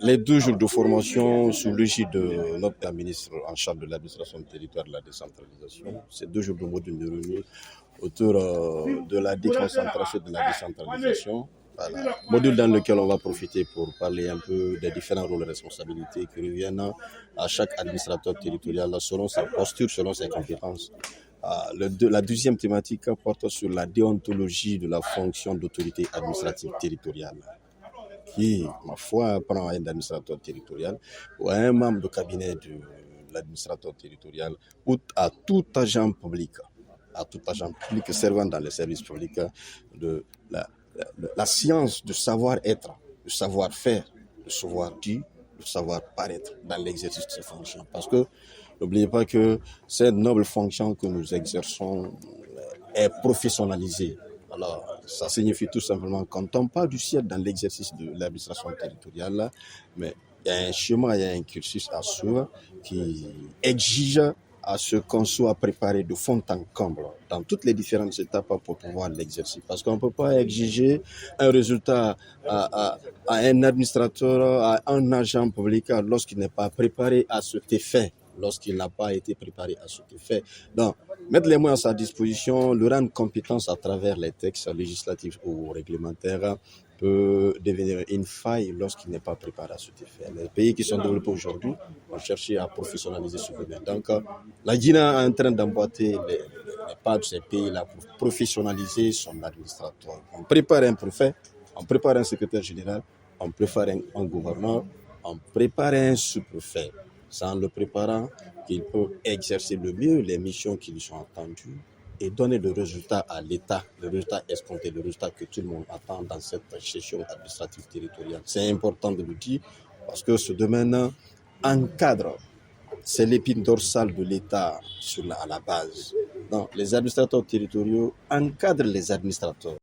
Les 2 jours de formation sous l'égide de notre ministre en charge de l'administration territoriale et de la décentralisation, c'est 2 jours de module de revue autour de la déconcentration et de la décentralisation. Voilà. Module dans lequel on va profiter pour parler un peu des différents rôles et responsabilités qui reviennent à chaque administrateur territorial selon sa posture, selon ses compétences. La deuxième thématique porte sur la déontologie de la fonction d'autorité administrative territoriale, qui, ma foi, prend un administrateur territorial ou un membre de cabinet de l'administrateur territorial ou à tout agent public servant dans les services publics de la science de savoir-être, de savoir-faire, de savoir-dire, de savoir-paraître dans l'exercice de ces fonctions. Parce que n'oubliez pas que cette noble fonction que nous exerçons est professionnalisée. Alors, ça signifie tout simplement qu'on ne tombe pas du ciel dans l'exercice de l'administration territoriale, mais il y a un chemin, il y a un cursus à suivre qui exige à ce qu'on soit préparé de fond en comble dans toutes les différentes étapes pour pouvoir l'exercer. Parce qu'on ne peut pas exiger un résultat à un administrateur, à un agent public lorsqu'il n'est pas préparé à cet effet, lorsqu'il n'a pas été préparé à cet effet. Donc, mettre les moyens à sa disposition, le rendre compétence à travers les textes législatifs ou réglementaires peut devenir une faille lorsqu'il n'est pas préparé à cet effet. Les pays qui sont développés aujourd'hui ont cherché à professionnaliser ce domaine. Donc, la Guinée est en train d'emboîter les pas de ces pays-là pour professionnaliser son administrateur. On prépare un préfet, on prépare un secrétaire général, on prépare un gouverneur, on prépare un sous-préfet. C'est en le préparant qu'il peut exercer le mieux les missions qui lui sont attendues et donner le résultat à l'État, le résultat escompté, le résultat que tout le monde attend dans cette gestion administrative territoriale. C'est important de le dire parce que ce domaine encadre, c'est l'épine dorsale de l'État à la base. Donc, les administrateurs territoriaux encadrent les administrateurs.